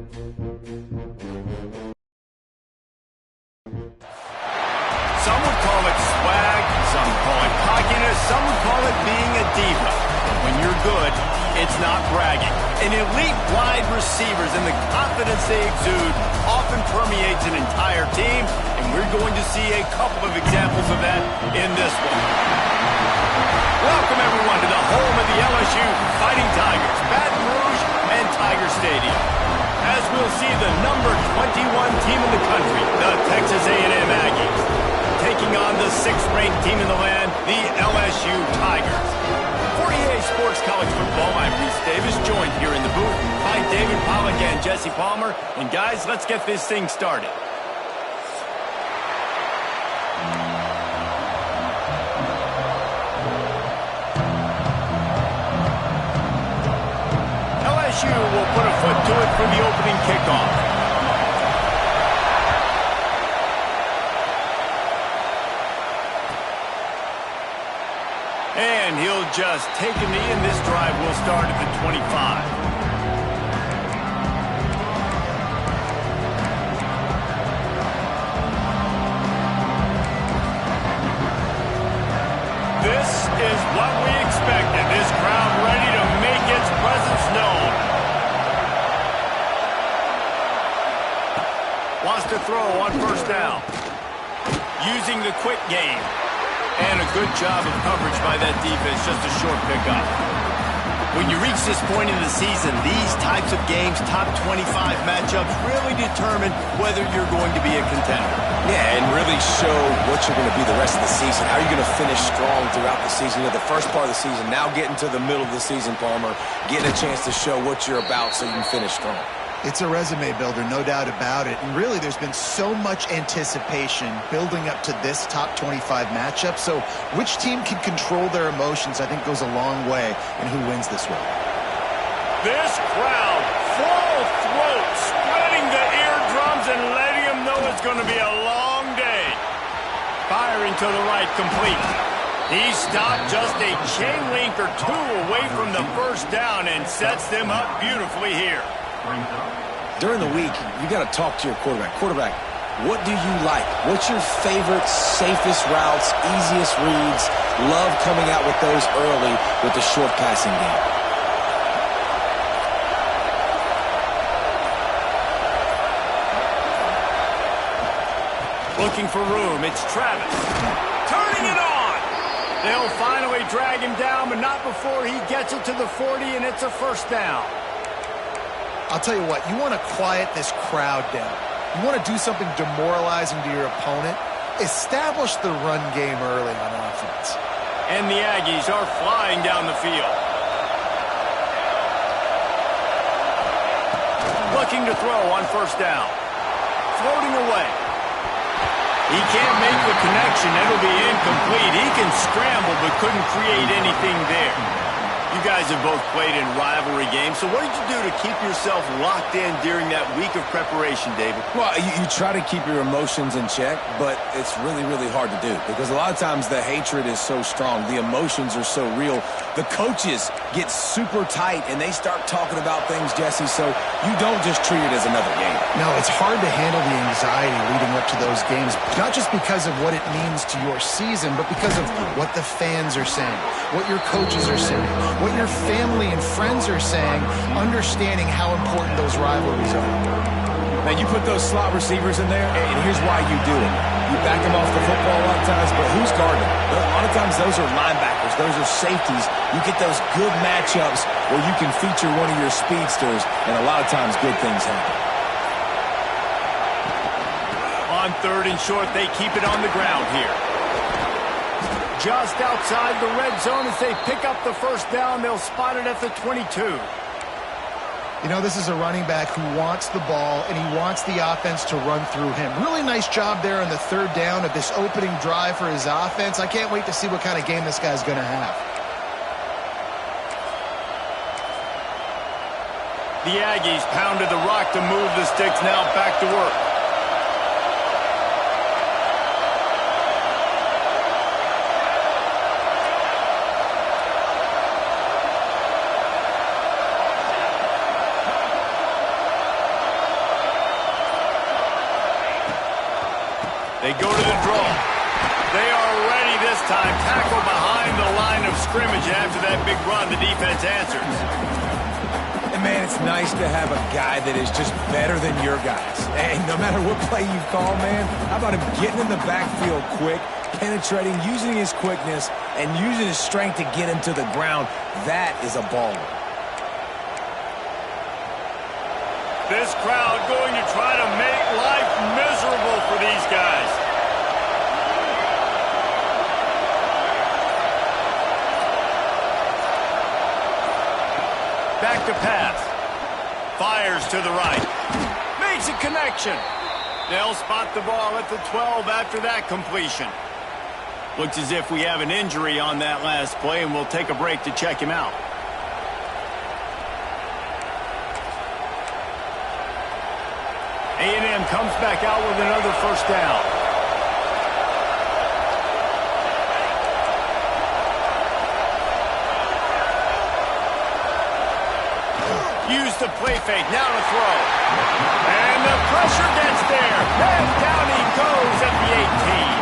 Some would call it swag, some call it cockiness, some would call it being a diva. When you're good, it's not bragging. An elite wide receivers and the confidence they exude often permeates an entire team, and we're going to see a couple of examples of that in this one. Welcome, everyone, to the home of the LSU Fighting Tigers, Baton Rouge and Tiger Stadium. As we'll see the number 21 team in the country, the Texas A&M Aggies, taking on the 6th-ranked team in the land, the LSU Tigers. For EA Sports College Football, I'm Reese Davis, joined here in the booth by David Pollack and Jesse Palmer. And guys, let's get this thing started. LSU will put a foot to it for the opening kickoff. And he'll just take a knee, and this drive will start at the 25. This is what we expected. This crowd ready to make its presence known. Wants to throw on first down. Using the quick game. And a good job of coverage by that defense, just a short pickup. When you reach this point in the season, these types of games, top 25 matchups, really determine whether you're going to be a contender. Yeah, and really show what you're going to be the rest of the season. How are you going to finish strong throughout the season? The first part of the season, now getting to the middle of the season, Palmer, getting a chance to show what you're about so you can finish strong. It's a resume builder, no doubt about it. And really, there's been so much anticipation building up to this top 25 matchup. So which team can control their emotions, I think, goes a long way in who wins this one. This crowd, full throat, spreading the eardrums and letting them know it's going to be a long day. Firing to the right, complete. He stopped just a chain link or two away from the first down and sets them up beautifully here. During the week, you got to talk to your quarterback. Quarterback, what do you like? What's your favorite, safest routes, easiest reads? Love coming out with those early with the short passing game. Looking for room, it's Travis. Turning it on! They'll finally drag him down, but not before he gets it to the 40, and it's a first down. I'll tell you what, you want to quiet this crowd down. You want to do something demoralizing to your opponent. Establish the run game early on offense. And the Aggies are flying down the field. Looking to throw on first down. Floating away. He can't make the connection. It'll be incomplete. He can scramble but couldn't create anything there. You guys have both played in rivalry games, so what did you do to keep yourself locked in during that week of preparation, David? Well, you try to keep your emotions in check, but it's really, really hard to do because a lot of times the hatred is so strong. The emotions are so real. The coaches get super tight, and they start talking about things, Jesse, so you don't just treat it as another game. No, it's hard to handle the anxiety leading up to those games, not just because of what it means to your season, but because of what the fans are saying, what your coaches are saying, what your family and friends are saying, understanding how important those rivalries are. Now, you put those slot receivers in there, and here's why you do it. You back them off the football a lot of times, but who's guarding them? A lot of times those are linebackers. Those are safeties. You get those good matchups where you can feature one of your speedsters, and a lot of times good things happen. On third and short, they keep it on the ground here. Just outside the red zone as they pick up the first down. They'll spot it at the 22. You know, this is a running back who wants the ball, and he wants the offense to run through him. Really nice job there on the third down of this opening drive for his offense. I can't wait to see what kind of game this guy's going to have. The Aggies pounded the rock to move the sticks, now back to work. They go to the draw. They are ready this time. Tackle behind the line of scrimmage. And after that big run, the defense answers. And, man, it's nice to have a guy that is just better than your guys. And no matter what play you call, man, how about him getting in the backfield quick, penetrating, using his quickness, and using his strength to get him to the ground. That is a baller. This crowd going to try to make life miserable for these guys. Back to pass. Fires to the right. Makes a connection. They'll spot the ball at the 12 after that completion. Looks as if we have an injury on that last play, and we'll take a break to check him out. A&M comes back out with another first down. Use the play fake, now to throw. And the pressure gets there. And down he goes at the 18.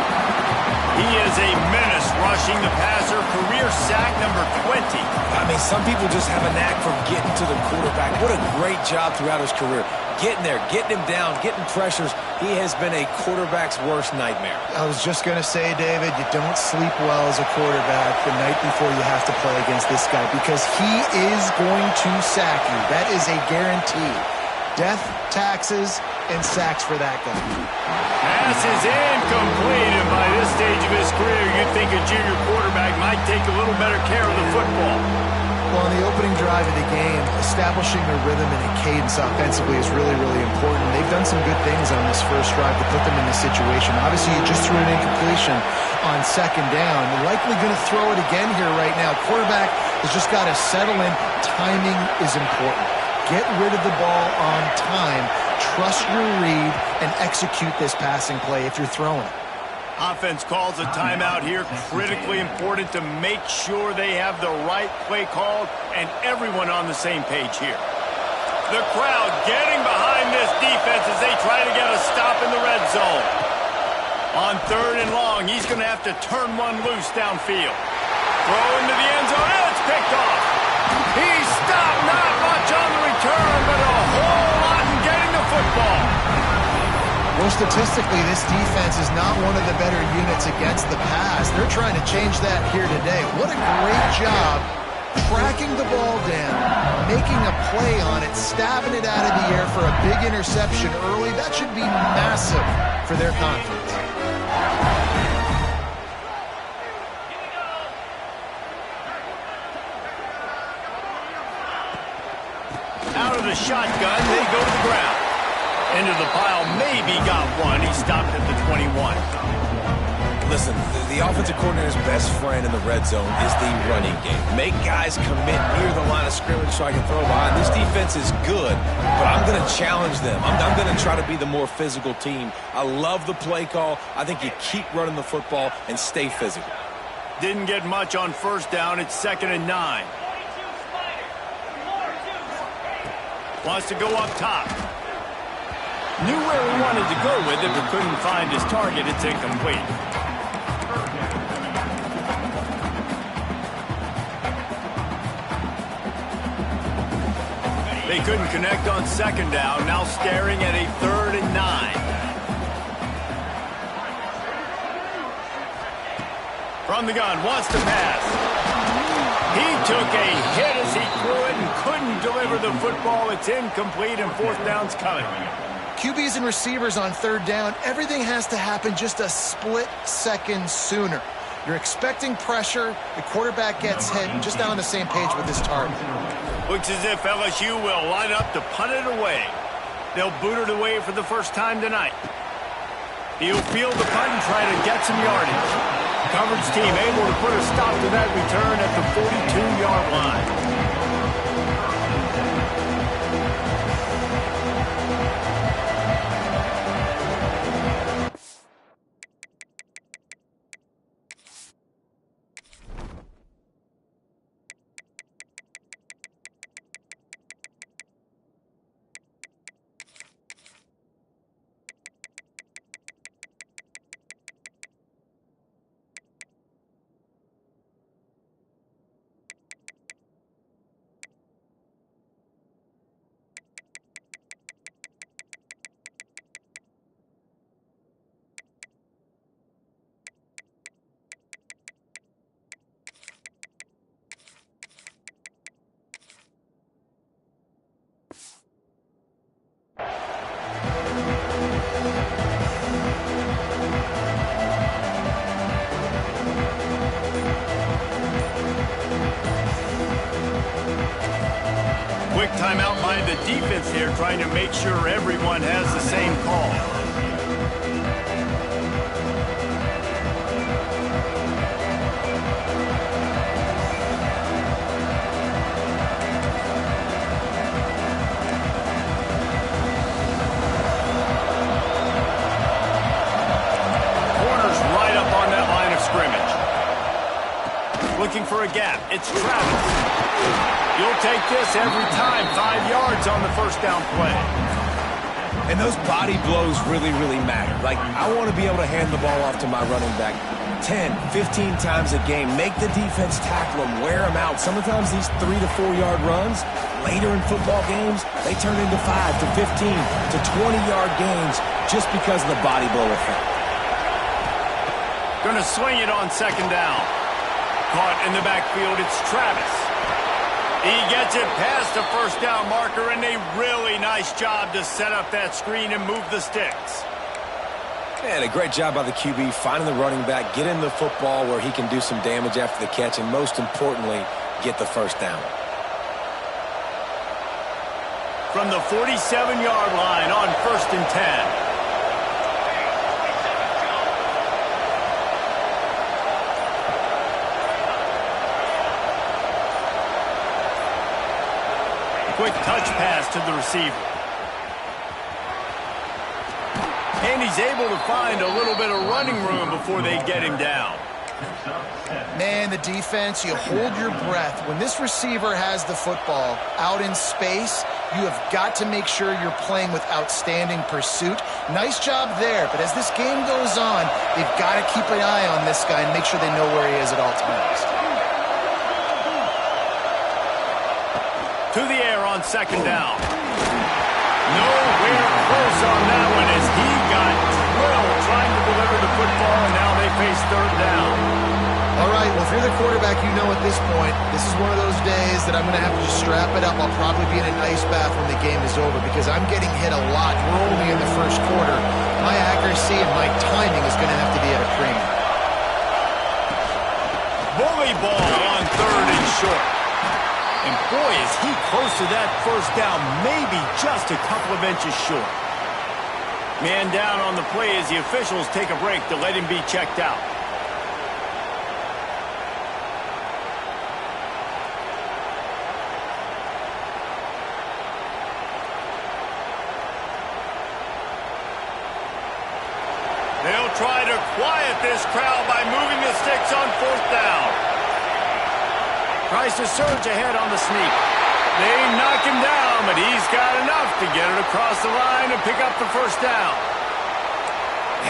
He is a menace rushing the passer, career sack number 20. I mean, some people just have a knack for getting to the quarterback. What a great job throughout his career. Getting there, getting him down, getting pressures. He has been a quarterback's worst nightmare. I was just going to say, David, you don't sleep well as a quarterback the night before you have to play against this guy because he is going to sack you. That is a guarantee. Death, taxes, and sacks for that guy. Pass is incomplete, and by this stage of his career, you'd think a junior quarterback might take a little better care of the football. Well, on the opening drive of the game, establishing a rhythm and a cadence offensively is really, really important. They've done some good things on this first drive to put them in this situation. Obviously, you just threw an incompletion on second down. You're likely going to throw it again here right now. Quarterback has just got to settle in. Timing is important. Get rid of the ball on time. Trust your read and execute this passing play if you're throwing it. Offense calls a timeout here. Critically important to make sure they have the right play called and everyone on the same page here. The crowd getting behind this defense as they try to get a stop in the red zone. On 3rd and long, he's going to have to turn one loose downfield. Throw into the end zone, and it's picked off. He stopped, not much on the return, but a whole lot in getting the football. Well, statistically, this defense is not one of the better units against the pass. They're trying to change that here today. What a great job tracking the ball down, making a play on it, stabbing it out of the air for a big interception early. That should be massive for their confidence. Out of the shotgun, they go to the ground. Into the pile, maybe got one. He stopped at the 21. Listen, the offensive coordinator's best friend in the red zone is the running game. Make guys commit near the line of scrimmage so I can throw behind. This defense is good, but I'm going to challenge them. I'm going to try to be the more physical team. I love the play call. I think you keep running the football and stay physical. Didn't get much on first down. It's 2nd and 9. Wants to go up top. Knew where he wanted to go with it, but couldn't find his target. It's incomplete. They couldn't connect on 2nd down. Now staring at a 3rd and 9. From the gun, wants to pass. He took a hit as he threw it and couldn't deliver the football. It's incomplete, and 4th down's coming. QBs and receivers on 3rd down, everything has to happen just a split second sooner. You're expecting pressure, the quarterback gets hit, just not on the same page with his target. Looks as if LSU will line up to punt it away. They'll boot it away for the first time tonight. He'll field the punt and try to get some yardage. Coverage team able to put a stop to that return at the 42-yard line. trying to make sure everyone has the same call. Looking for a gap. It's Travis. You'll take this every time. 5 yards on the first down play. And those body blows really, really matter. Like, I want to be able to hand the ball off to my running back 10, 15 times a game. Make the defense tackle them, wear them out. Sometimes these 3 to 4 yard runs, later in football games, they turn into 5 to 15 to 20 yard gains just because of the body blow effect. Going to swing it on second down. Caught in the backfield, it's Travis. He gets it past the first down marker, and a really nice job to set up that screen and move the sticks. And a great job by the QB finding the running back, getting the football where he can do some damage after the catch, and most importantly, get the first down. From the 47-yard line on 1st and 10. Quick touch pass to the receiver. And he's able to find a little bit of running room before they get him down. Man, the defense, you hold your breath. When this receiver has the football out in space, you have got to make sure you're playing with outstanding pursuit. Nice job there, but as this game goes on, they've got to keep an eye on this guy and make sure they know where he is at all times. To the air on second down. Nowhere close on that one as he got drilled trying to deliver the football, and now they face third down. All right, well, if you're the quarterback, you know at this point, this is one of those days that I'm going to have to just strap it up. I'll probably be in an ice bath when the game is over because I'm getting hit a lot. We're only in the first quarter. My accuracy and my timing is going to have to be at a premium. Bully ball on third and short. And boy, is he close to that first down, maybe just a couple of inches short. Man down on the play as the officials take a break to let him be checked out. They'll try to quiet this crowd by moving the sticks on fourth down. Tries to surge ahead on the sneak. They knock him down, but he's got enough to get it across the line and pick up the first down.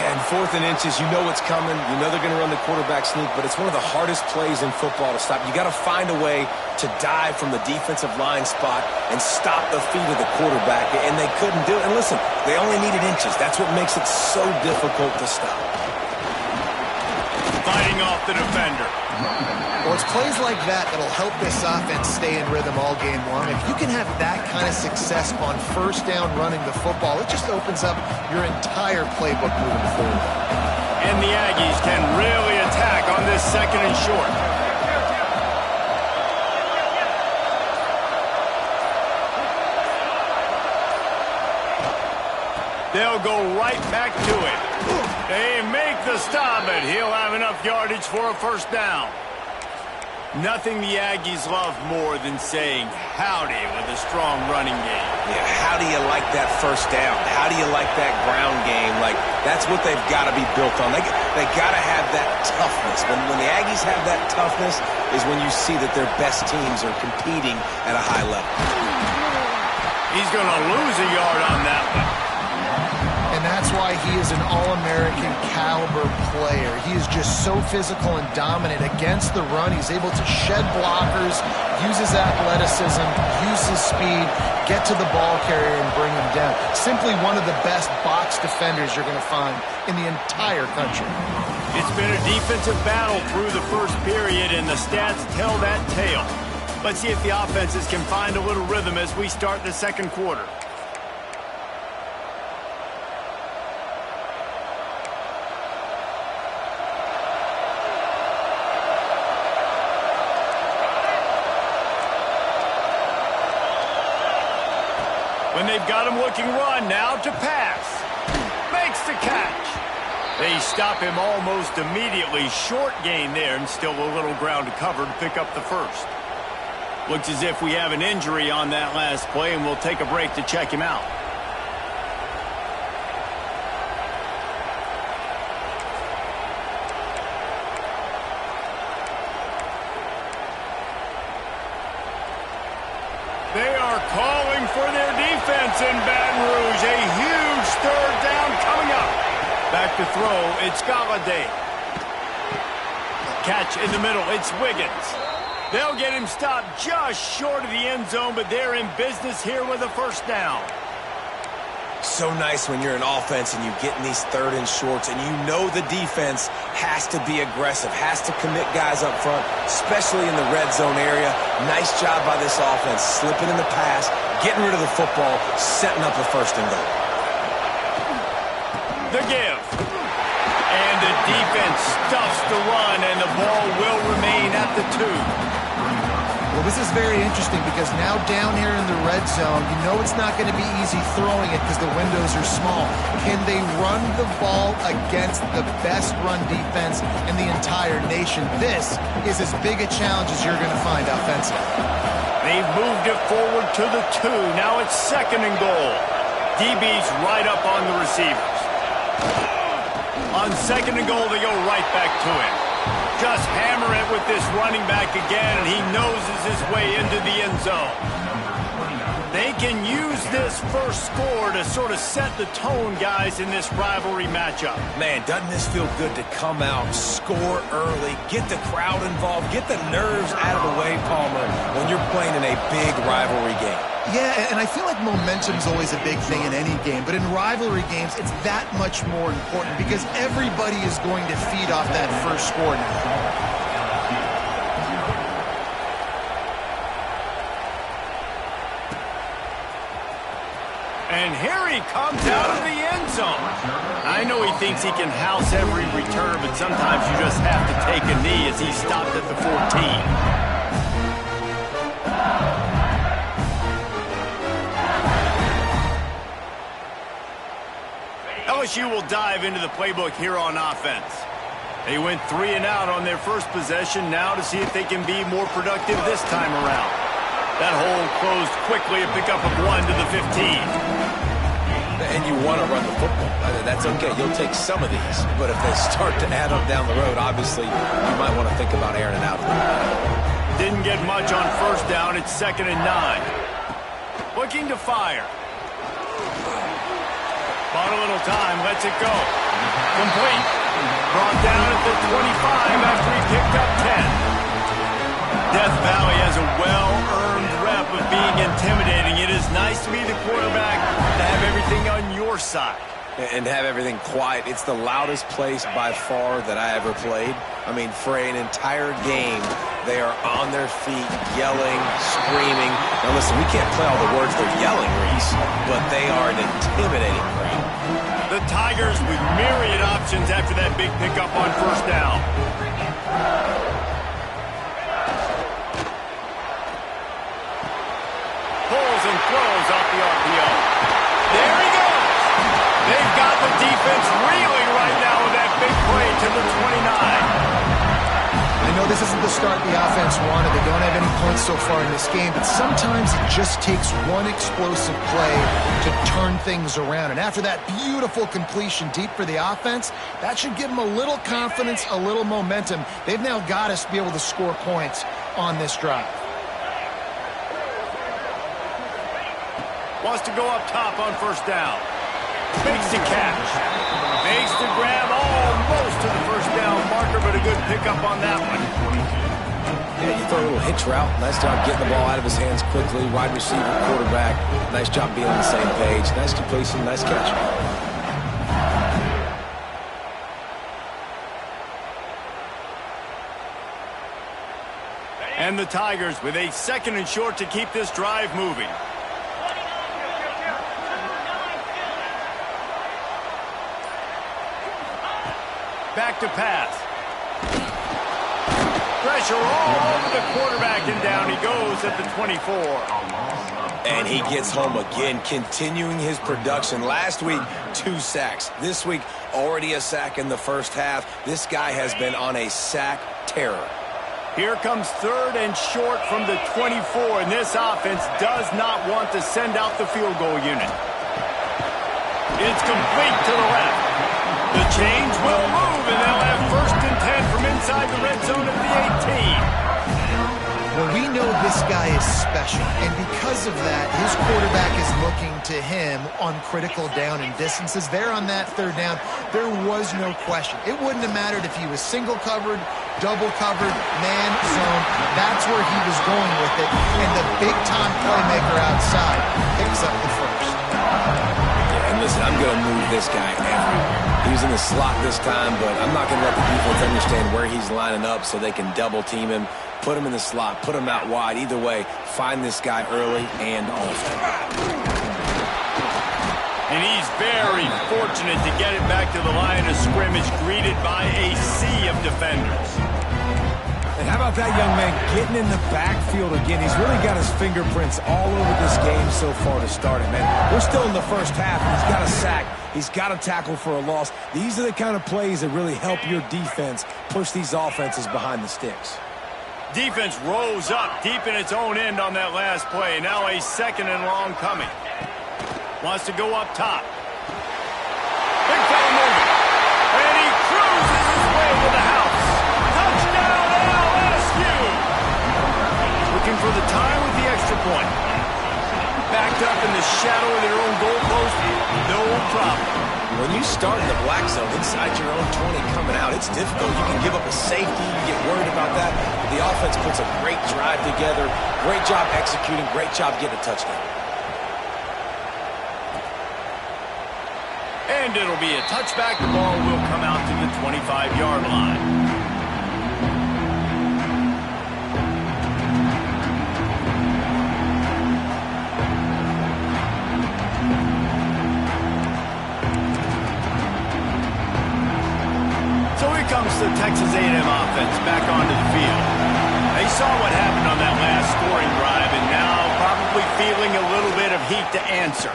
And 4th and inches, you know what's coming. You know they're going to run the quarterback sneak, but it's one of the hardest plays in football to stop. You got to find a way to dive from the defensive line spot and stop the feet of the quarterback, and they couldn't do it. And listen, they only needed inches. That's what makes it so difficult to stop. Fighting off the defender. Well, it's plays like that that'll help this offense stay in rhythm all game long. If you can have that kind of success on first down running the football, it just opens up your entire playbook moving forward. And the Aggies can really attack on this second and short. They'll go right back to it. They make the stop, but he'll have enough yardage for a first down. Nothing the Aggies love more than saying howdy with a strong running game. Yeah, how do you like that first down? How do you like that ground game? Like, that's what they've got to be built on. They got to have that toughness. When the Aggies have that toughness is when you see that their best teams are competing at a high level. He's going to lose a yard on that one. And that's why he is an All-American caliber player. He is just so physical and dominant against the run. He's able to shed blockers, use his athleticism, use his speed, get to the ball carrier and bring him down. Simply one of the best box defenders you're going to find in the entire country. It's been a defensive battle through the first period, and the stats tell that tale. Let's see if the offenses can find a little rhythm as we start the second quarter. When they've got him looking run, now to pass. Makes the catch. They stop him almost immediately. Short gain there, and still a little ground to cover to pick up the first. Looks as if we have an injury on that last play, and we'll take a break to check him out. They are calling for their defense in Baton Rouge. A huge third down coming up. Back to throw, it's Galladay. Catch in the middle, it's Wiggins. They'll get him stopped just short of the end zone, but they're in business here with a first down. So nice when you're an offense and you get in these third and shorts and you know the defense has to be aggressive, has to commit guys up front, especially in the red zone area. Nice job by this offense, slipping in the pass, getting rid of the football, setting up a first and goal. The give. And the defense stuffs the run, and the ball will remain at the 2. Well, this is very interesting because now down here in the red zone, you know it's not going to be easy throwing it because the windows are small. Can they run the ball against the best run defense in the entire nation? This is as big a challenge as you're going to find offensively. They've moved it forward to the 2. Now it's second and goal. DB's right up on the receivers. On second and goal, they go right back to him. Just hammer it with this running back again, and he noses his way into the end zone. They can use this first score to sort of set the tone, guys, in this rivalry matchup. Man, doesn't this feel good to come out, score early, get the crowd involved, get the nerves out of the way, Palmer, when you're playing in a big rivalry game? Yeah, and I feel like momentum's always a big thing in any game, but in rivalry games, it's that much more important because everybody is going to feed off that first score now. And here he comes out of the end zone. I know he thinks he can house every return, but sometimes you just have to take a knee as he stopped at the 14. LSU will dive into the playbook here on offense. They went 3 and out on their first possession, now to see if they can be more productive this time around. That hole closed quickly, a pickup of 1 to the 15. And you want to run the football. That's okay. You'll take some of these. But if they start to add up down the road, obviously, you might want to think about airing it out a little bit. Didn't get much on first down. It's 2nd and 9. Looking to fire. Bought a little time, lets it go. Complete. Brought down at the 25 after he picked up 10. Death Valley has a well-earned rep of being intimidating. It is nice to be the quarterback, to have everything on your side. And have everything quiet. It's the loudest place by far that I ever played. I mean, for an entire game, they are on their feet, yelling, screaming. Now listen, we can't play all the words they're yelling, Reese, but they are an intimidating crowd. The Tigers with myriad options after that big pickup on first down. Pulls and throws off the RPO. There he goes. They've got the defense reeling right now with that big play to the 29. I know this isn't the start the offense wanted. They don't have any points so far in this game, but sometimes it just takes one explosive play to turn things around. And after that beautiful completion deep for the offense, that should give them a little confidence, a little momentum. They've now got us to be able to score points on this drive. Wants to go up top on first down. Makes the catch. Makes the grab almost to the first down marker, but a good pickup on that one. Yeah, you throw a little hitch route. Nice job getting the ball out of his hands quickly. Wide receiver, quarterback. Nice job being on the same page. Nice completion, nice catch. And the Tigers with a 2nd and short to keep this drive moving. Back to pass. Pressure all over the quarterback, and down he goes at the 24. And he gets home again, continuing his production. Last week, 2 sacks. This week, already a sack in the first half. This guy has been on a sack terror. Here comes 3rd and short from the 24, and this offense does not want to send out the field goal unit. It's complete to the left. The chains will move, and they'll have 1st and 10 from inside the red zone at the 18. Well, we know this guy is special, and because of that, his quarterback is looking to him on critical down and distances. There on that 3rd down, there was no question. It wouldn't have mattered if he was single covered, double covered, man zone. That's where he was going with it, and the big-time playmaker outside picks up the 1st. And listen, I'm going to move this guy everywhere. He was in the slot this time, but I'm not going to let the defense understand where he's lining up so they can double-team him. Put him in the slot, put him out wide. Either way, find this guy early and often. And he's very fortunate to get it back to the line of scrimmage, greeted by a sea of defenders. And how about that young man getting in the backfield again? He's really got his fingerprints all over this game so far to start it, man. We're still in the first half, and he's got a sack. He's got a tackle for a loss. These are the kind of plays that really help your defense push these offenses behind the sticks. Defense rose up deep in its own end on that last play. Now a 2nd and long coming. Wants to go up top. Big fella moving. And he cruises his way to the house. Touchdown LSU! Looking for the tie with the extra point. Backed up in the shadow of their own goalpost. No problem. When you start in the black zone inside your own 20 coming out, it's difficult. You can give up a safety. You get worried about that. But the offense puts a great drive together. Great job executing. Great job getting a touchdown. And it'll be a touchback. The ball will come out to the 25-yard line. So here comes the Texas A&M offense back onto the field. They saw what happened on that last scoring drive, and now probably feeling a little bit of heat to answer.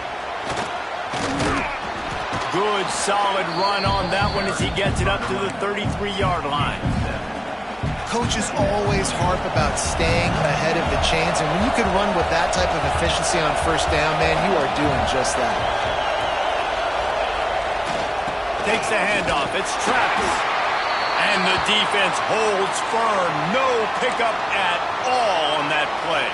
Good, solid run on that one as he gets it up to the 33-yard line. Coaches always harp about staying ahead of the chains, and when you can run with that type of efficiency on 1st down, man, you are doing just that. Takes the handoff. It's Travis. And the defense holds firm. No pickup at all on that play.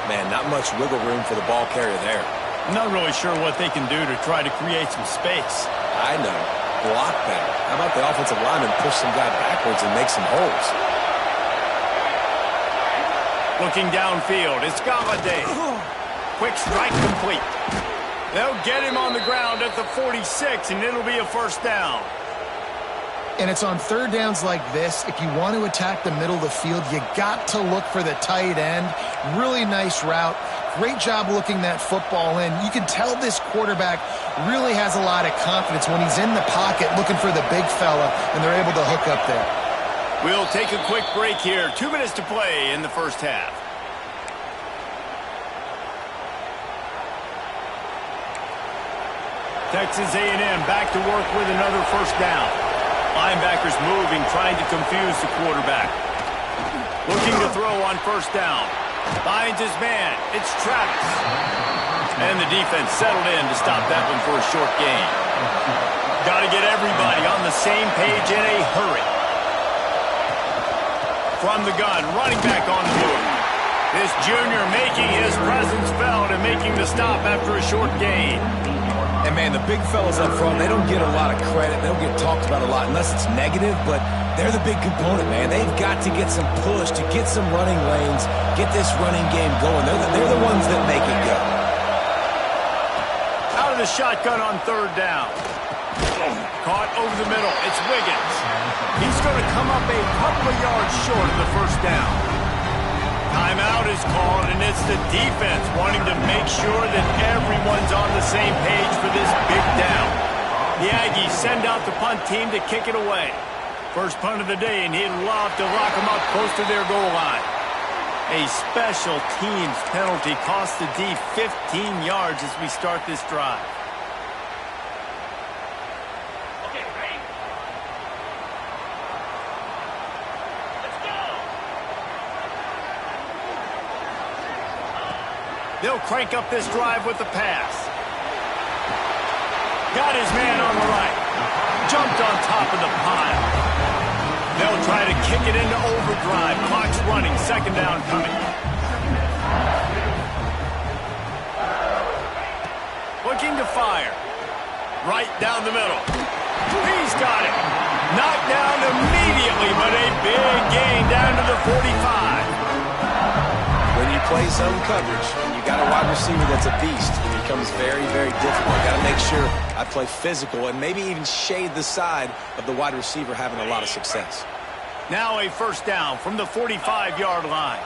Man, not much wiggle room for the ball carrier there. I'm not really sure what they can do to try to create some space. I know. Block better. How about the offensive lineman push some guy backwards and make some holes? Looking downfield, it's Galladay. Quick strike complete. They'll get him on the ground at the 46, and it'll be a 1st down. And it's on 3rd downs like this. If you want to attack the middle of the field, you got to look for the tight end. Really nice route. Great job looking that football in. You can tell this quarterback really has a lot of confidence when he's in the pocket looking for the big fella, and they're able to hook up there. We'll take a quick break here. 2 minutes to play in the first half. Texas A&M back to work with another 1st down. Linebackers moving, trying to confuse the quarterback. Looking to throw on 1st down. Finds his man. It's Travis. And the defense settled in to stop that one for a short gain. Got to get everybody on the same page in a hurry. From the gun, running back on the move. This junior making his presence felt and making the stop after a short gain. And, man, the big fellas up front, they don't get a lot of credit. They don't get talked about a lot unless it's negative, but they're the big component, man. They've got to get some push, to get some running lanes, get this running game going. They're the ones that make it go. Out of the shotgun on 3rd down. Caught over the middle. It's Wiggins. He's going to come up a couple of yards short of the 1st down. Timeout is called, and it's the defense wanting to make sure that everyone's on the same page for this big down. The Aggies send out the punt team to kick it away. First punt of the day, and he'd love to lock them up close to their goal line. A special teams penalty cost the D 15 yards as we start this drive. Okay, ready? Let's go! They'll crank up this drive with the pass. Got his man on the right. Jumped on top of the pile. They'll try to kick it into overdrive. Clock's running. Second down coming. Looking to fire. Right down the middle. He's got it. Knocked down immediately, but a big gain down to the 45. When you play zone coverage and you got a wide receiver that's a beast, it becomes very, very difficult. I got to make sure I play physical and maybe even shade the side of the wide receiver having a lot of success. Now a first down from the 45-yard line.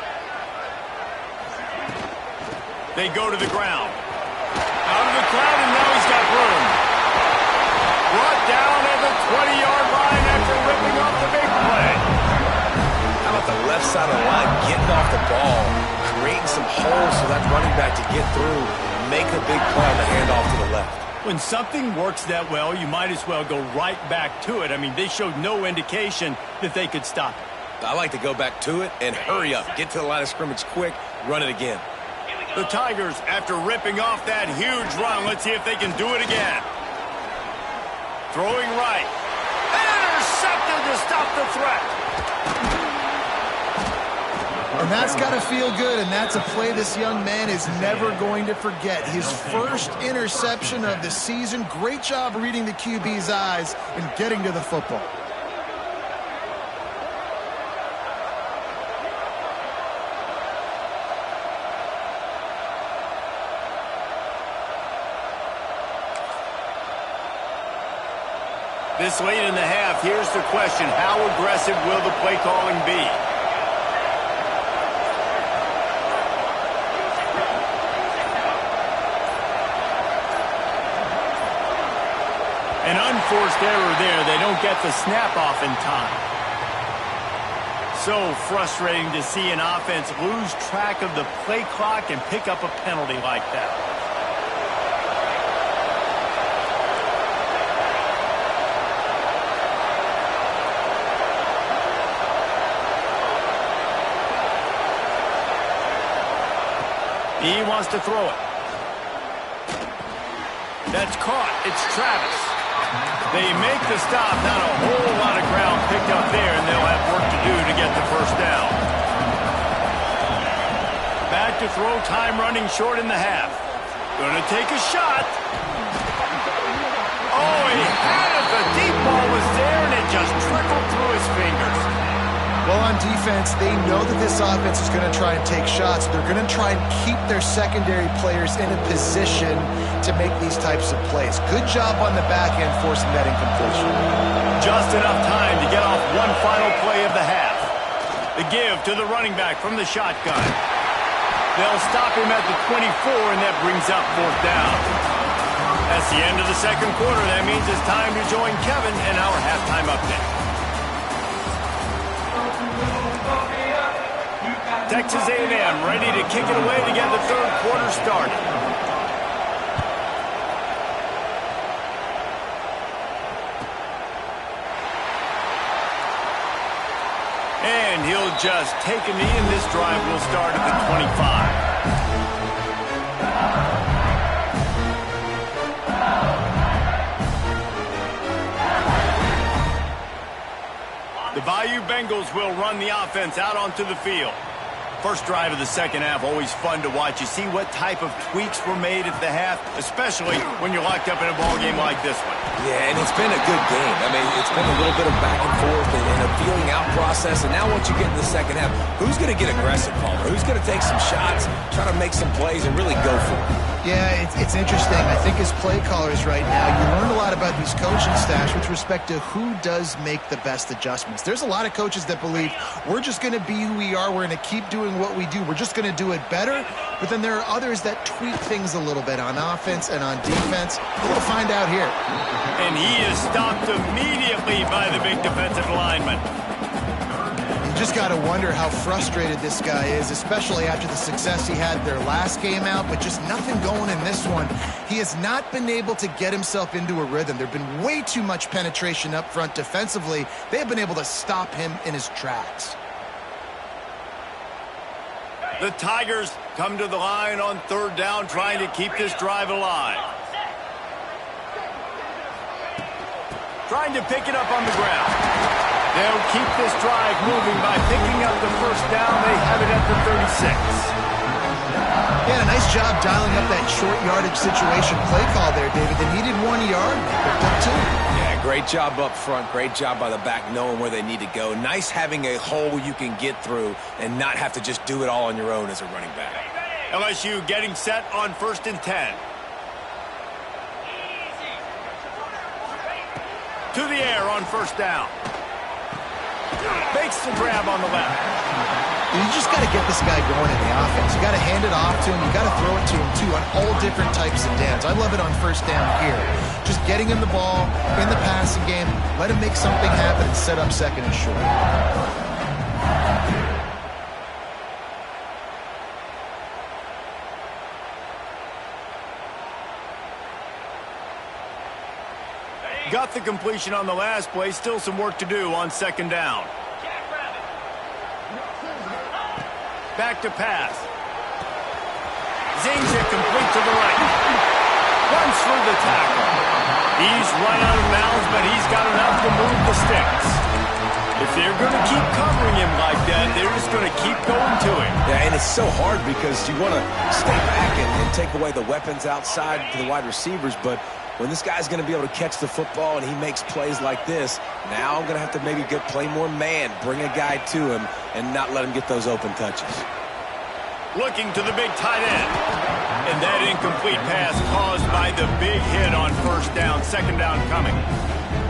They go to the ground. Out of the crowd, and now he's got room. Brought down at the 20-yard line after ripping off the big play. How about the left side of the line getting off the ball, creating some holes for that running back to get through, make a big play on the handoff to the left. When something works that well, you might as well go right back to it. I mean, they showed no indication that they could stop it. I like to go back to it and hurry up. Get to the line of scrimmage quick, run it again. The Tigers, after ripping off that huge run, let's see if they can do it again. Throwing right. Intercepted to stop the threat. And that's got to feel good, and that's a play this young man is never going to forget. His first interception of the season. Great job reading the QB's eyes and getting to the football. This late in the half, here's the question. How aggressive will the play calling be? An unforced error there. They don't get the snap off in time. So frustrating to see an offense lose track of the play clock and pick up a penalty like that. He wants to throw it. That's caught. It's Travis. They make the stop. Not a whole lot of ground picked up there, and they'll have work to do to get the first down. Back to throw. Time running short in the half. Going to take a shot. Oh, he had it. The deep ball was there, and it just trickled through his fingers. Well, on defense, they know that this offense is going to try and take shots. They're going to try and keep their secondary players in a position to make these types of plays. Good job on the back end forcing that incompletion. Just enough time to get off one final play of the half. The give to the running back from the shotgun. They'll stop him at the 24, and that brings up fourth down. That's the end of the second quarter. That means it's time to join Kevin in our halftime update. Texas A&M ready to kick it away to get the third quarter started. And he'll just take a knee, and this drive will start at the 25. The Bayou Bengals will run the offense out onto the field. First drive of the second half, always fun to watch. You see what type of tweaks were made at the half, especially when you're locked up in a ball game like this one. Yeah, and it's been a good game. I mean, it's been a little bit of back and forth and a feeling out process. And now once you get in the second half, who's going to get aggressive, Palmer? Who's going to take some shots, try to make some plays, and really go for it? Yeah, it's interesting. I think as play callers right now, you learn a lot about these coaching staffs with respect to who does make the best adjustments. There's a lot of coaches that believe we're just going to be who we are. We're going to keep doing doing what we do. We're just going to do it better. But then there are others that tweak things a little bit on offense and on defense. We'll find out here. And he is stopped immediately by the big defensive lineman. You just got to wonder how frustrated this guy is, especially after the success he had their last game out, but just nothing going in this one. He has not been able to get himself into a rhythm. There have been way too much penetration up front defensively. They have been able to stop him in his tracks. The Tigers come to the line on third down, trying to keep this drive alive. Trying to pick it up on the ground. They'll keep this drive moving by picking up the first down. They have it at the 36. Yeah, nice job dialing up that short yardage situation play call there, David. They needed 1 yard, they picked up 2. Yeah, great job up front. Great job by the back knowing where they need to go. Nice having a hole you can get through and not have to just do it all on your own as a running back. LSU getting set on 1st and 10. To the air on first down. Makes the grab on the left. You just got to get this guy going in the offense. You got to hand it off to him. You got to throw it to him, too, on all different types of downs. I love it on first down here. Just getting him the ball in the passing game. Let him make something happen and set up second and short. Got the completion on the last play. Still some work to do on second down. Back to pass. Zings it complete to the right. Runs through the tackle. He's run out of bounds, but he's got enough to move the sticks. If they're going to keep covering him like that, they're just going to keep going to him. Yeah, and it's so hard because you want to stay back and take away the weapons outside to the wide receivers, but when this guy's going to be able to catch the football and he makes plays like this, now I'm going to have to maybe play more man, bring a guy to him, and not let him get those open touches. Looking to the big tight end. And that incomplete pass caused by the big hit on first down. Second down coming.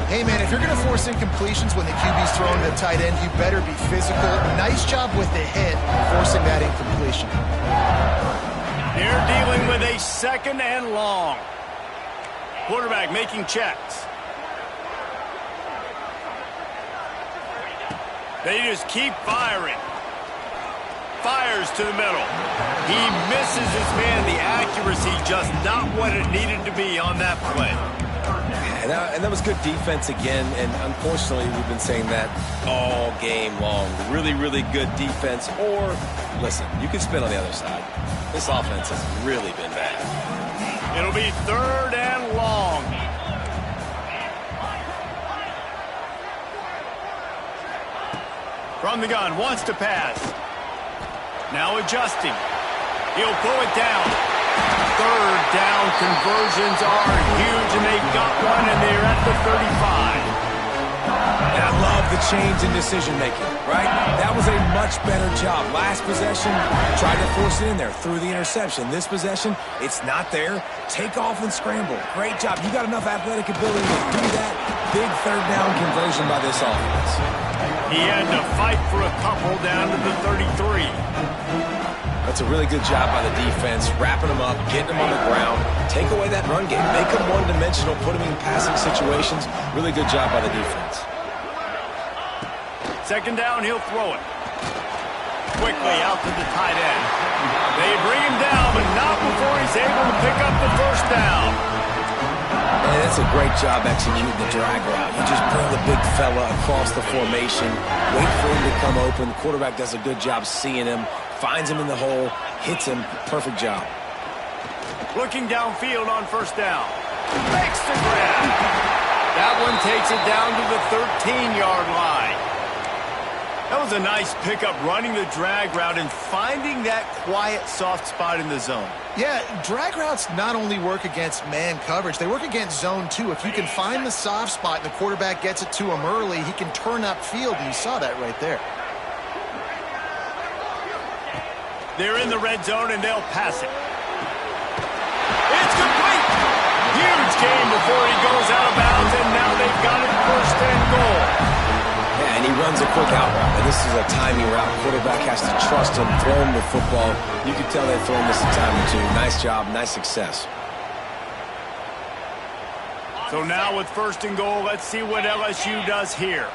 Hey, man, if you're going to force incompletions when the QB's throwing the tight end, you better be physical. Nice job with the hit, forcing that incompletion. They're dealing with a second and long. Quarterback making checks. They just keep firing. Fires to the middle. He misses his man. The accuracy just not what it needed to be on that play. And that was good defense again, and unfortunately we've been saying that all game long. Really, really good defense. Or, listen, you can spin on the other side. This offense has really been bad. It'll be third and long. From the gun, wants to pass. Now adjusting. He'll pull it down. Third down conversions are huge, and they've got one, and they're at the 35. And I love the change in decision-making, right? That was a much better job. Last possession, tried to force it in there, threw the interception. This possession, it's not there. Take off and scramble. Great job. You got enough athletic ability to do that. Big third down conversion by this offense. He had to fight for a couple down to the 33. That's a really good job by the defense, wrapping them up, getting them on the ground. Take away that run game. Make them one-dimensional, put them in passing situations. Really good job by the defense. Second down, he'll throw it. Quickly out to the tight end. They bring him down, but not before he's able to pick up the first down. And that's a great job executing the drag route. You just bring the big fella across the formation, wait for him to come open. The quarterback does a good job seeing him, finds him in the hole, hits him. Perfect job. Looking downfield on first down. Makes the grab. That one takes it down to the 13-yard line. That was a nice pickup, running the drag route and finding that quiet, soft spot in the zone. Yeah, drag routes not only work against man coverage, they work against zone too. If you can find the soft spot and the quarterback gets it to him early, he can turn upfield, and you saw that right there. They're in the red zone, and they'll pass it. It's complete! Huge game before he goes out of bounds, and now they've got it first and goal. Yeah, and he runs quick out route, and this is a timing route. Quarterback has to trust him, throw him the football. You can tell they've thrown this a time or two. Nice job, nice success. So now with 1st and goal, let's see what LSU does here.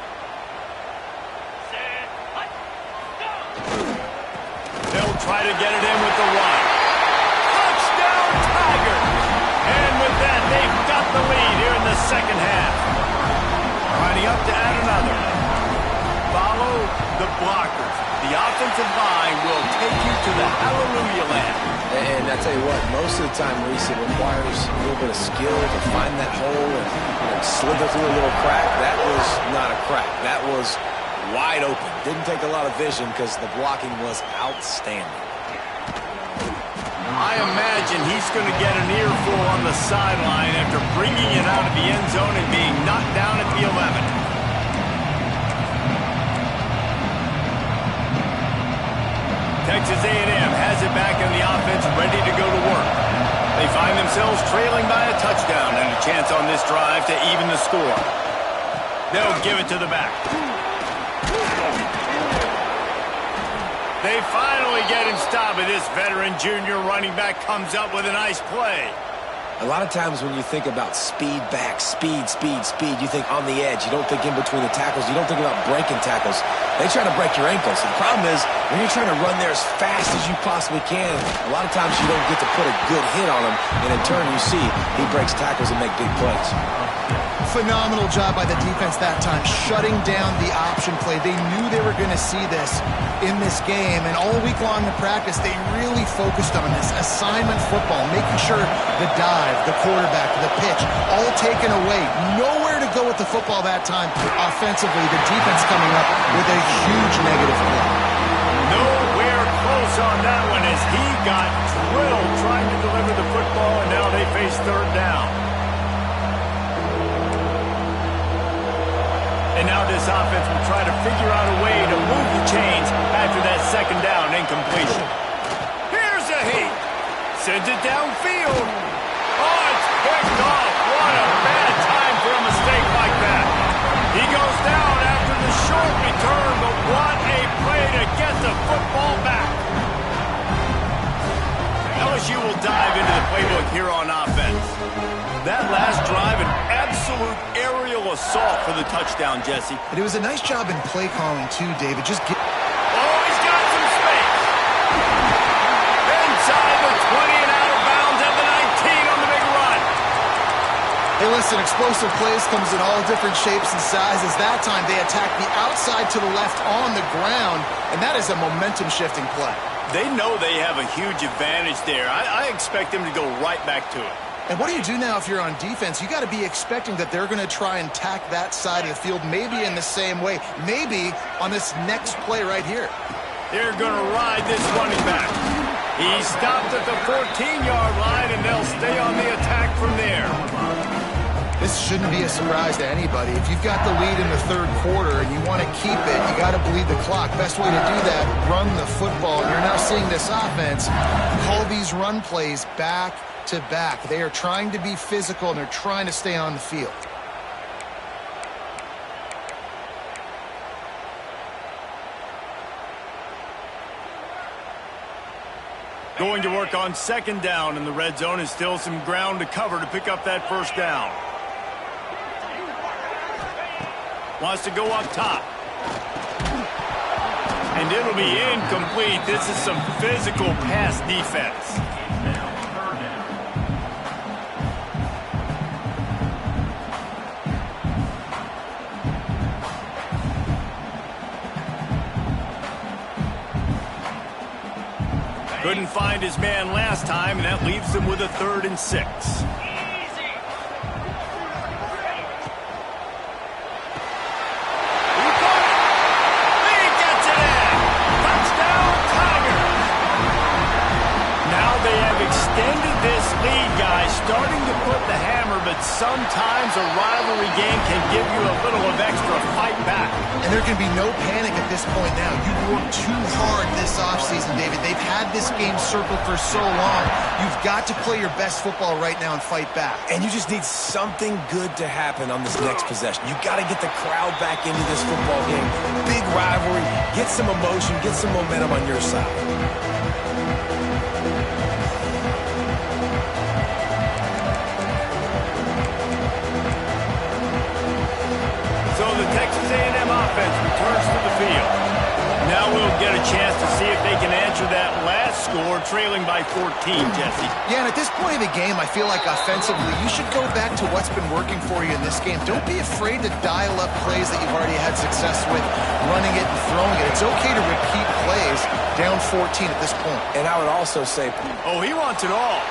They'll try to get it in with the run. Touchdown, Tiger! And with that, they've got the lead here in the second half. Lining up to add another. Follow the blockers. The offensive line will take you to the hallelujah land. And I tell you what, most of the time, Reese, it requires a little bit of skill to find that hole and slither through a little crack. That was not a crack. That was wide open. Didn't take a lot of vision because the blocking was outstanding. I imagine he's going to get an earful on the sideline after bringing it out of the end zone and being knocked down at the 11. Texas A&M has it back in the offense, ready to go to work. They find themselves trailing by a touchdown and a chance on this drive to even the score. They'll give it to the back. They finally get him stopped, and this veteran junior running back comes up with a nice play. A lot of times when you think about speed back, speed, you think on the edge. You don't think in between the tackles. You don't think about breaking tackles. They try to break your ankles. And the problem is, when you're trying to run there as fast as you possibly can, a lot of times you don't get to put a good hit on him. And in turn, you see he breaks tackles and make big plays. Phenomenal job by the defense that time, shutting down the option play. They knew they were going to see this in this game, and all week long in practice, they really focused on this assignment football, making sure the dive, the quarterback, the pitch, all taken away. Nowhere to go with the football that time. Offensively, the defense coming up with a huge negative play. Nowhere close on that one as he got drilled trying to deliver the football, and now they face 3rd down. And now this offense will try to figure out a way to move the chains after that 2nd down incompletion. Here's a heat. Sends it downfield. Oh, it's picked off. What a bad time for a mistake like that. He goes down after the short return, but what a play to get the football back. LSU will dive into the playbook here on offense. That last drive, an absolute aerial assault for the touchdown, Jesse. But it was a nice job in play calling, too, David. Oh, he's got some space. Inside the 20 and out of bounds at the 19 on the big run. Hey, listen, explosive plays comes in all different shapes and sizes. That time, they attacked the outside to the left on the ground, and that is a momentum-shifting play. They know they have a huge advantage there. I expect them to go right back to it. And what do you do now if you're on defense? You got to be expecting that they're going to try and tack that side of the field, maybe in the same way, maybe on this next play right here. They're going to ride this running back. He stopped at the 14-yard line, and they'll stay on the attack from there. This shouldn't be a surprise to anybody. If you've got the lead in the 3rd quarter and you want to keep it, you got to bleed the clock. Best way to do that, run the football. And you're now seeing this offense call these run plays back to back. They are trying to be physical, and they're trying to stay on the field. Going to work on 2nd down in the red zone, and still some ground to cover to pick up that 1st down. Wants to go up top. And it'll be incomplete. This is some physical pass defense. Couldn't find his man last time, and that leaves him with a 3rd and 6. Extended this lead, guys, starting to put the hammer, but sometimes a rivalry game can give you a little of extra fight back. And there can be no panic at this point now. You've worked too hard this offseason, David. They've had this game circled for so long. You've got to play your best football right now and fight back. And you just need something good to happen on this next possession. You've got to get the crowd back into this football game. Big rivalry. Get some emotion. Get some momentum on your side. So the Texas A&M offense returns to the field. Now we'll get a chance to see if they can answer that last score, trailing by 14, Jesse. Yeah, and at this point of the game, I feel like offensively, you should go back to what's been working for you in this game. Don't be afraid to dial up plays that you've already had success with, running it and throwing it. It's okay to repeat plays down 14 at this point. And I would also say, oh, he wants it all.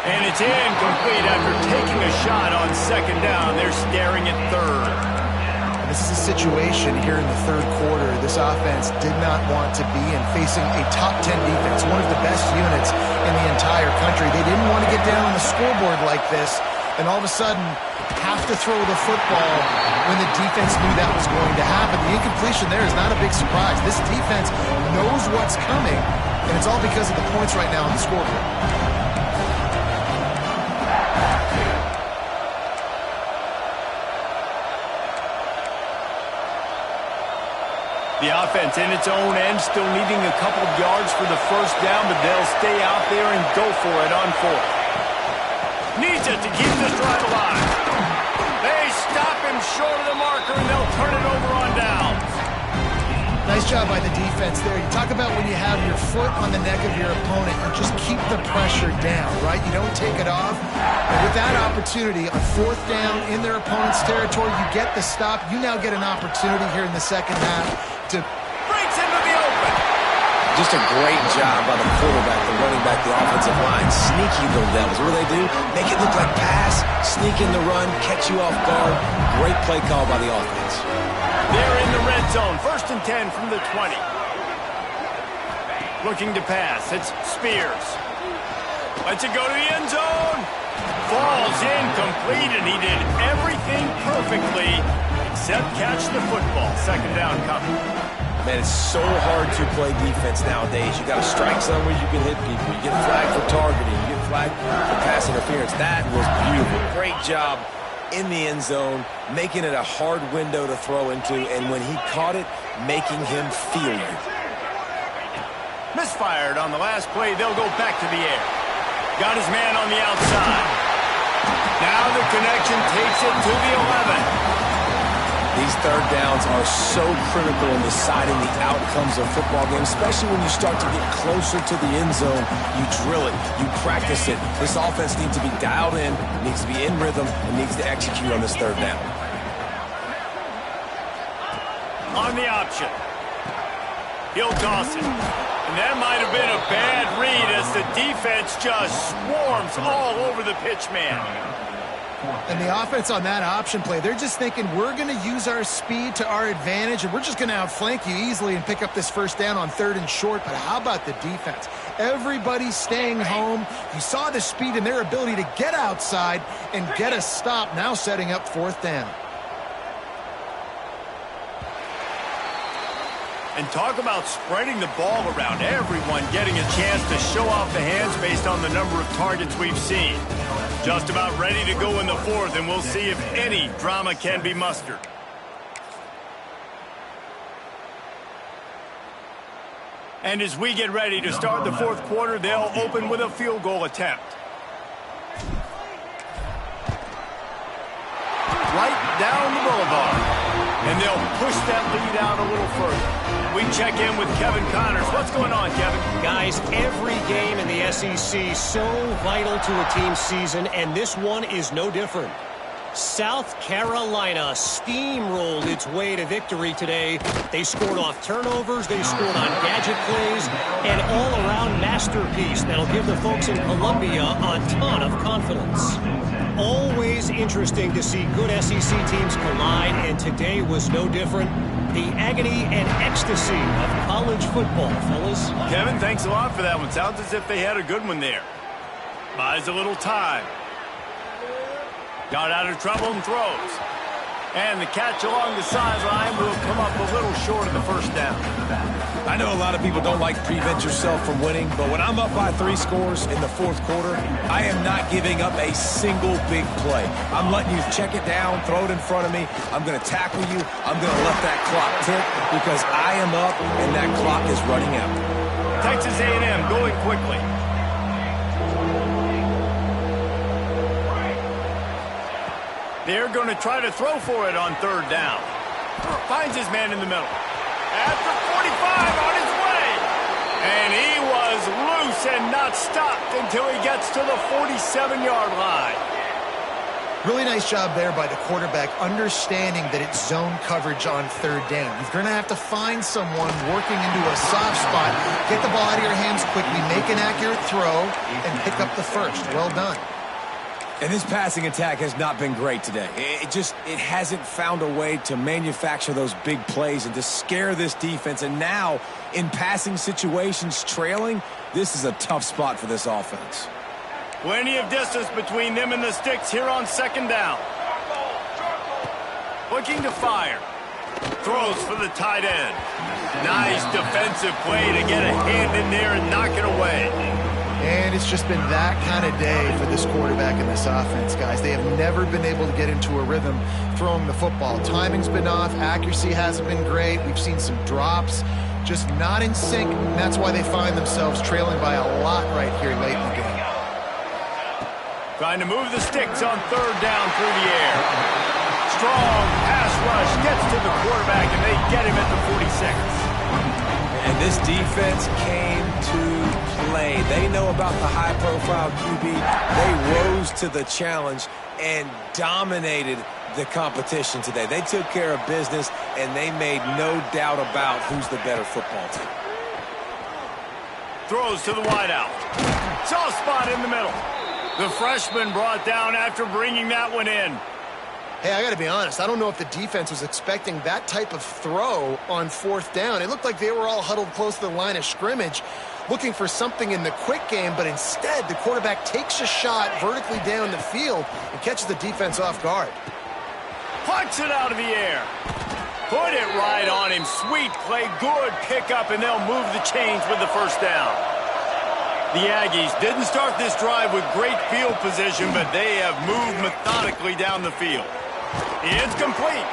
And it's incomplete after taking a shot on second down. They're staring at third. This is a situation here in the third quarter this offense did not want to be in, facing a top 10 defense, one of the best units in the entire country. They didn't want to get down on the scoreboard like this and all of a sudden have to throw the football when the defense knew that was going to happen. The incompletion there is not a big surprise. This defense knows what's coming, and it's all because of the points right now on the scoreboard. The offense in its own end, still needing a couple of yards for the first down, but they'll stay out there and go for it on fourth. Needs it to keep this drive alive. They stop him short of the marker, and they'll turn it over on downs. Nice job by the defense there. You talk about when you have your foot on the neck of your opponent, you just keep the pressure down, right? You don't take it off. And with that opportunity, on fourth down in their opponent's territory, you get the stop. You now get an opportunity here in the second half to breaks into the open. just a great job by the quarterback, the running back, the offensive line. Sneaky little devils. What do they do? Make it look like pass, sneak in the run, catch you off guard. Great play call by the offense. They're in the red zone. 1st and 10 from the 20. Looking to pass. It's Spears. Lets it go to the end zone. Falls incomplete, and he did everything perfectly except catch the football. 2nd down coming. Man, it's so hard to play defense nowadays. You got to strike somewhere you can hit people. You get flagged for targeting. You get flagged for pass interference. That was beautiful. Great job in the end zone, making it a hard window to throw into, and when he caught it, making him feel it. Misfired on the last play. They'll go back to the air. Got his man on the outside. Now the connection takes it to the 11. These third downs are so critical in deciding the outcomes of football games, especially when you start to get closer to the end zone. You drill it, you practice it. This offense needs to be dialed in, needs to be in rhythm, and needs to execute on this third down. On the option. He'll toss it. And that might have been a bad read as the defense just swarms all over the pitch man. And the offense on that option play, they're just thinking we're going to use our speed to our advantage, and we're just going to outflank you easily and pick up this first down on 3rd and short. But how about the defense? Everybody's staying home. You saw the speed and their ability to get outside and get a stop, now setting up 4th down. And talk about spreading the ball around. Everyone getting a chance to show off the hands based on the number of targets we've seen. Just about ready to go in the 4th, and we'll see if any drama can be mustered. And as we get ready to start the 4th quarter, they'll open with a field goal attempt. Right down the boulevard. And they'll push that lead out a little further. We check in with Kevin Connors. What's going on, Kevin? Guys, every game in the SEC so vital to a team's season, and this one is no different. South Carolina steamrolled its way to victory today. They scored off turnovers, they scored on gadget plays, an all-around masterpiece that'll give the folks in Columbia a ton of confidence. Always interesting to see good SEC teams collide, and today was no different. The agony and ecstasy of college football, fellas. Kevin, thanks a lot for that one. Sounds as if they had a good one there. Buys a little time. Got out of trouble and throws. And the catch along the sideline will come up a little short of the first down. I know a lot of people don't like to prevent yourself from winning, but when I'm up by 3 scores in the fourth quarter, I am not giving up a single big play. I'm letting you check it down, throw it in front of me. I'm going to tackle you. I'm going to let that clock tick because I am up and that clock is running out. Texas A&M going quickly. They're going to try to throw for it on third down. Finds his man in the middle. After 45 on his way. And he was loose and not stopped until he gets to the 47-yard line. Really nice job there by the quarterback, understanding that it's zone coverage on third down. You're going to have to find someone working into a soft spot, get the ball out of your hands quickly, make an accurate throw, and pick up the first. Well done. And this passing attack has not been great today. It hasn't found a way to manufacture those big plays and to scare this defense. And now, in passing situations, trailing, this is a tough spot for this offense. Plenty of distance between them and the sticks here on second down. Looking to fire. Throws for the tight end. Nice defensive play to get a hand in there and knock it away. And it's just been that kind of day for this quarterback and this offense, guys. They have never been able to get into a rhythm throwing the football. Timing's been off. Accuracy hasn't been great. We've seen some drops. Just not in sync. And that's why they find themselves trailing by a lot right here late in the game. Trying to move the sticks on third down through the air. Strong pass rush gets to the quarterback, and they get him at the 46. And this defense came to play. They know about the high-profile QB. They rose to the challenge and dominated the competition today. They took care of business, and they made no doubt about who's the better football team. Throws to the wideout. Soft spot in the middle. The freshman brought down after bringing that one in. Hey, I got to be honest. I don't know if the defense was expecting that type of throw on fourth down. It looked like they were all huddled close to the line of scrimmage, looking for something in the quick game, but instead the quarterback takes a shot vertically down the field and catches the defense off guard. Punch it out of the air. Put it right on him. Sweet play, good pickup, and they'll move the chains with the first down. The Aggies didn't start this drive with great field position, but they have moved methodically down the field. It's complete.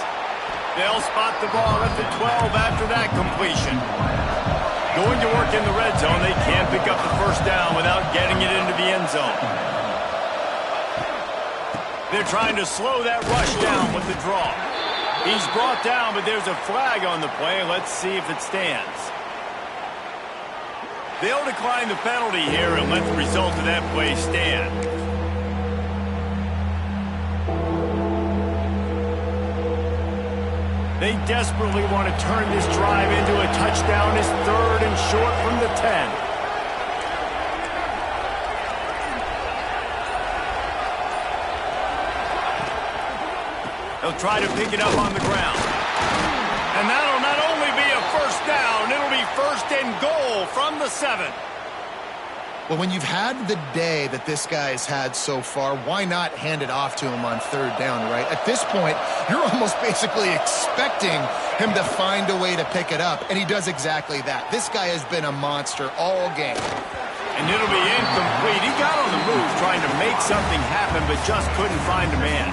They'll spot the ball at the 12 after that completion. Going to work in the red zone. They can't pick up the first down without getting it into the end zone. They're trying to slow that rush down with the draw. He's brought down, but there's a flag on the play. Let's see if it stands. They'll decline the penalty here and let the result of that play stand. They desperately want to turn this drive into a touchdown. It's third and short from the 10. They'll try to pick it up on the ground. And that'll not only be a first down, it'll be first and goal from the 7. Well, when you've had the day that this guy's had so far, why not hand it off to him on third down, right? At this point, you're almost basically expecting him to find a way to pick it up, and he does exactly that. This guy has been a monster all game. And it'll be incomplete. He got on the move trying to make something happen, but just couldn't find a man.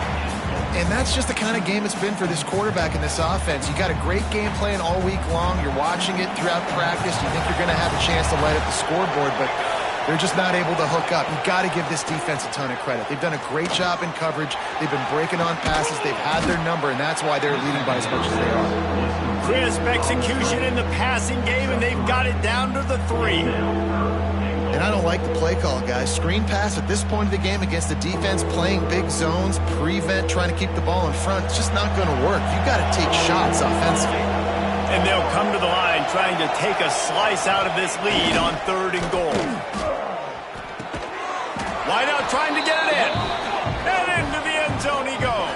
And that's just the kind of game it's been for this quarterback and this offense. You got a great game plan all week long. You're watching it throughout practice. You think you're going to have a chance to light up the scoreboard, but they're just not able to hook up. You've got to give this defense a ton of credit. They've done a great job in coverage. They've been breaking on passes. They've had their number, and that's why they're leading by as much as they are. Crisp execution in the passing game, and they've got it down to the 3. And I don't like the play call, guys. Screen pass at this point of the game against the defense, playing big zones, prevent, trying to keep the ball in front. It's just not going to work. You've got to take shots offensively. And they'll come to the line trying to take a slice out of this lead on third and goal. Wideout trying to get it in. And into the end zone he goes.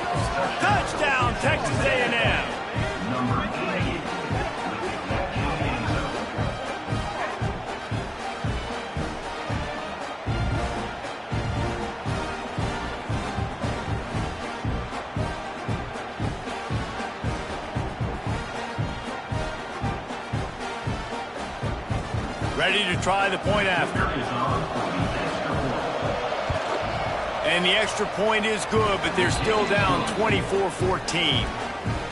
Touchdown, Texas A&M. Ready to try the point after. And the extra point is good, but they're still down 24-14.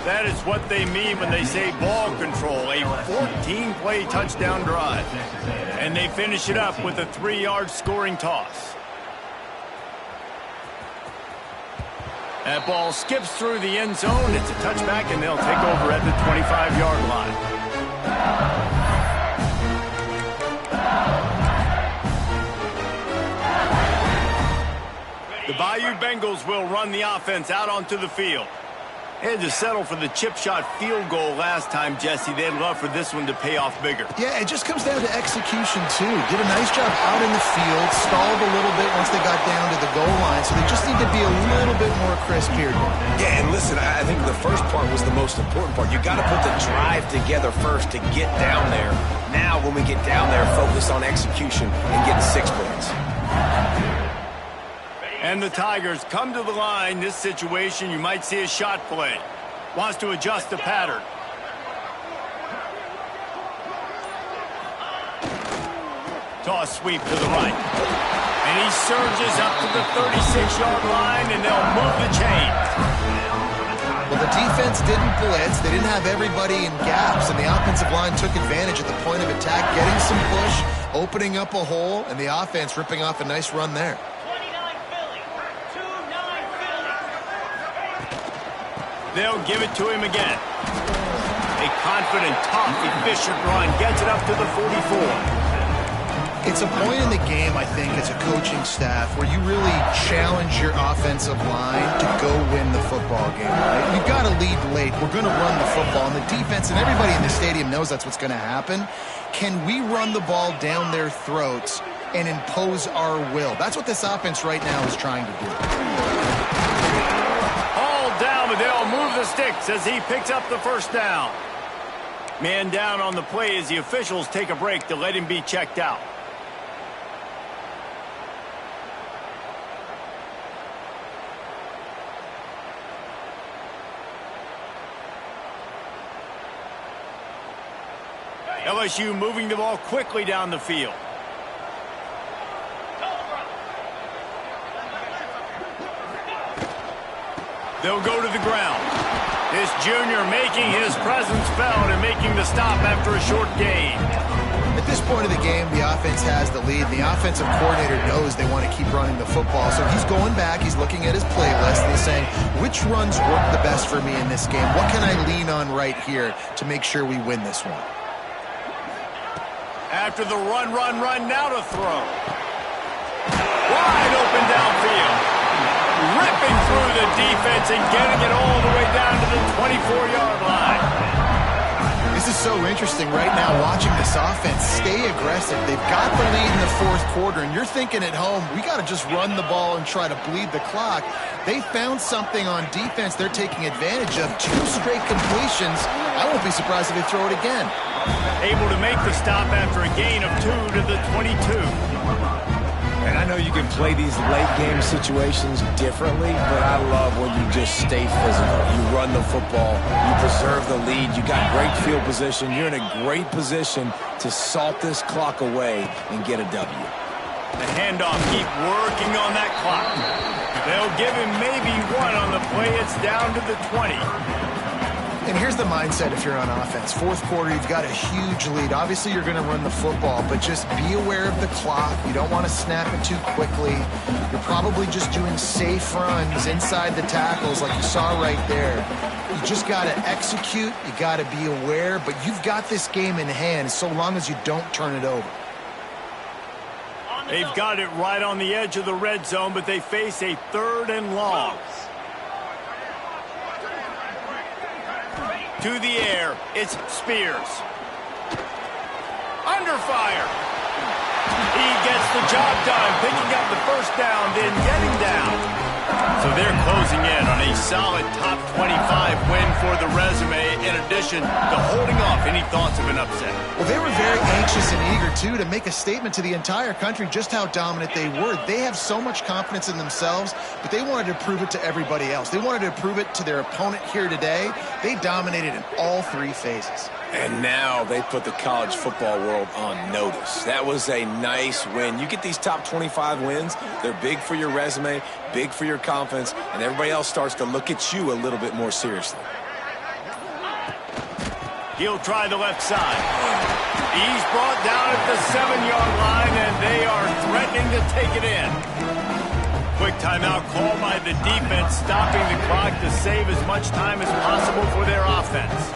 That is what they mean when they say ball control, a 14-play touchdown drive. And they finish it up with a 3-yard scoring toss. That ball skips through the end zone. It's a touchback, and they'll take over at the 25-yard line. The Bayou Bengals will run the offense out onto the field. They had to settle for the chip shot field goal last time, Jesse. They'd love for this one to pay off bigger. Yeah, it just comes down to execution, too. Did a nice job out in the field, stalled a little bit once they got down to the goal line, so they just need to be a little bit more crisp here. Yeah, and listen, I think the first part was the most important part. You got to put the drive together first to get down there. Now, when we get down there, focus on execution and getting 6 points. And the Tigers come to the line. This situation, you might see a shot play. Wants to adjust the pattern. Toss sweep to the right. And he surges up to the 36-yard line, and they'll move the chains. Well, the defense didn't blitz. They didn't have everybody in gaps, and the offensive line took advantage at the point of attack, getting some push, opening up a hole, and the offense ripping off a nice run there. They'll give it to him again. A confident, tough, efficient run gets it up to the 44. It's a point in the game, I think, as a coaching staff where you really challenge your offensive line to go win the football game, right? We've got to lead late. We're going to run the football. And the defense and everybody in the stadium knows that's what's going to happen. Can we run the ball down their throats and impose our will? That's what this offense right now is trying to do. Down, but they'll move the sticks as he picks up the first down. Man down on the play as the officials take a break to let him be checked out. LSU moving the ball quickly down the field. They'll go to the ground. This junior making his presence felt and making the stop after a short gain. At this point of the game, the offense has the lead. The offensive coordinator knows they want to keep running the football. So he's going back. He's looking at his playlist, and he's saying, which runs work the best for me in this game? What can I lean on right here to make sure we win this one? After the run, now to throw. Wide open downfield. Ripping through the defense and getting it all the way down to the 24-yard line. This is so interesting right now, watching this offense stay aggressive. They've got the lead in the fourth quarter, and you're thinking at home, we got to just run the ball and try to bleed the clock. They found something on defense they're taking advantage of. 2 straight completions. I won't be surprised if they throw it again. Able to make the stop after a gain of 2 to the 22. And I know you can play these late-game situations differently, but I love when you just stay physical. You run the football. You preserve the lead. You got great field position. You're in a great position to salt this clock away and get a W. The handoff, keep working on that clock. They'll give him maybe 1 on the play. It's down to the 20. And here's the mindset if you're on offense. Fourth quarter, you've got a huge lead. Obviously, you're going to run the football, but just be aware of the clock. You don't want to snap it too quickly. You're probably just doing safe runs inside the tackles like you saw right there. You just got to execute. You got to be aware, but you've got this game in hand so long as you don't turn it over. They've got it right on the edge of the red zone, but they face a 3rd and long. To the air, it's Spears. Under fire. He gets the job done, picking up the first down, then getting down. So they're closing in on a solid top 25 win for the resume, in addition to holding off any thoughts of an upset. Well, they were very anxious and eager, too, to make a statement to the entire country just how dominant they were. They have so much confidence in themselves, but they wanted to prove it to everybody else. They wanted to prove it to their opponent here today. They dominated in all 3 phases. And now they put the college football world on notice. That was a nice win. You get these top 25 wins, they're big for your resume, big for your confidence, and everybody else starts to look at you a little bit more seriously. He'll try the left side. He's brought down at the 7-yard line, and they are threatening to take it in. Quick timeout call by the defense, stopping the clock to save as much time as possible for their offense.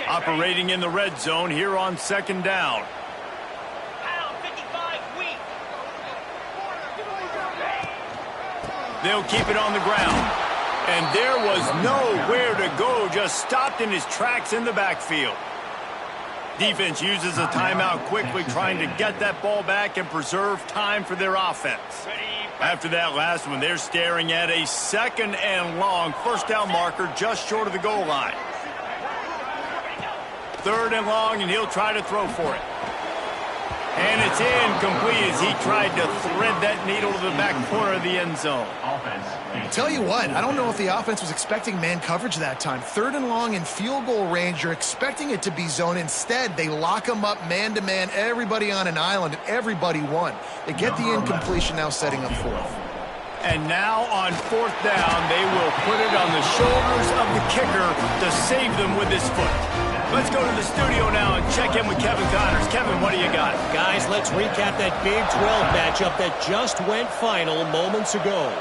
Operating in the red zone here on 2nd down. They'll keep it on the ground. And there was nowhere to go, just stopped in his tracks in the backfield. Defense uses a timeout quickly, trying to get that ball back and preserve time for their offense. After that last one, they're staring at a 2nd and long, 1st down marker just short of the goal line. 3rd and long, and he'll try to throw for it. And it's incomplete as he tried to thread that needle to the back corner of the end zone. Tell you what, I don't know if the offense was expecting man coverage that time. 3rd and long in field goal range, you're expecting it to be zone. Instead, they lock them up man-to-man, everybody on an island, and everybody won. They get the incompletion, now setting up 4th. And now on 4th down, they will put it on the shoulders of the kicker to save them with his foot. Let's go to the studio now and check in with Kevin Connors. Kevin, what do you got? Guys, let's recap that Big 12 matchup that just went final moments ago.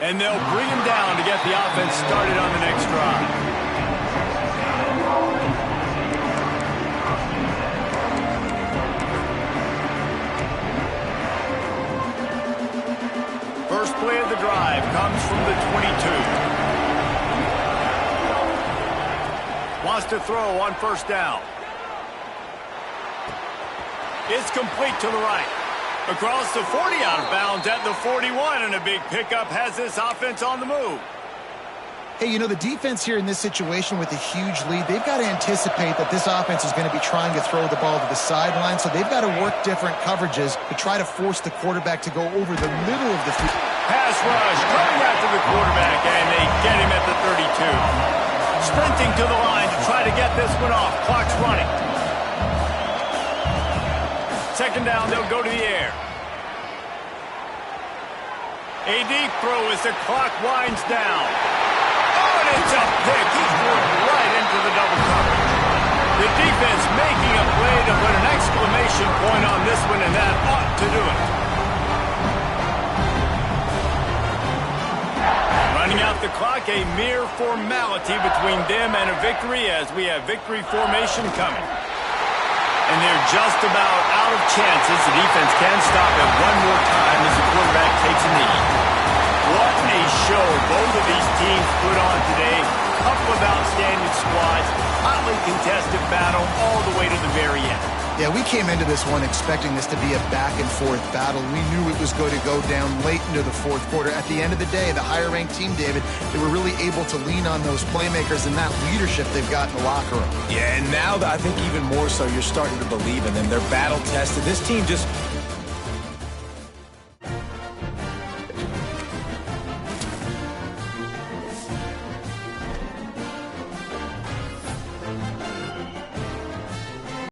And they'll bring him down to get the offense started on the next drive. First play of the drive comes from the 22. Wants to throw on 1st down. It's complete to the right. Across the 40, out of bounds at the 41, and a big pickup has this offense on the move. Hey, you know, the defense here in this situation with a huge lead, they've got to anticipate that this offense is going to be trying to throw the ball to the sideline, so they've got to work different coverages to try to force the quarterback to go over the middle of the field. Pass rush coming after the quarterback, and they get him at the 32. Sprinting to the line to try to get this one off. Clock's running. 2nd down, they'll go to the air. A deep throw as the clock winds down. Oh, and it's a pick. He threw it right into the double coverage. The defense making a play to put an exclamation point on this one, and that ought to do it. Running out the clock, a mere formality between them and a victory as we have victory formation coming. And they're just about out of chances. The defense can stop it one more time as the quarterback takes a knee. What a show both of these teams put on today. Couple of outstanding squads. Hotly contested battle all the way to the very end. Yeah, we came into this one expecting this to be a back-and-forth battle. We knew it was going to go down late into the 4th quarter. At the end of the day, the higher-ranked team, David, they were really able to lean on those playmakers and that leadership they've got in the locker room. Yeah, and now I think even more so, you're starting to believe in them. They're battle-tested. This team just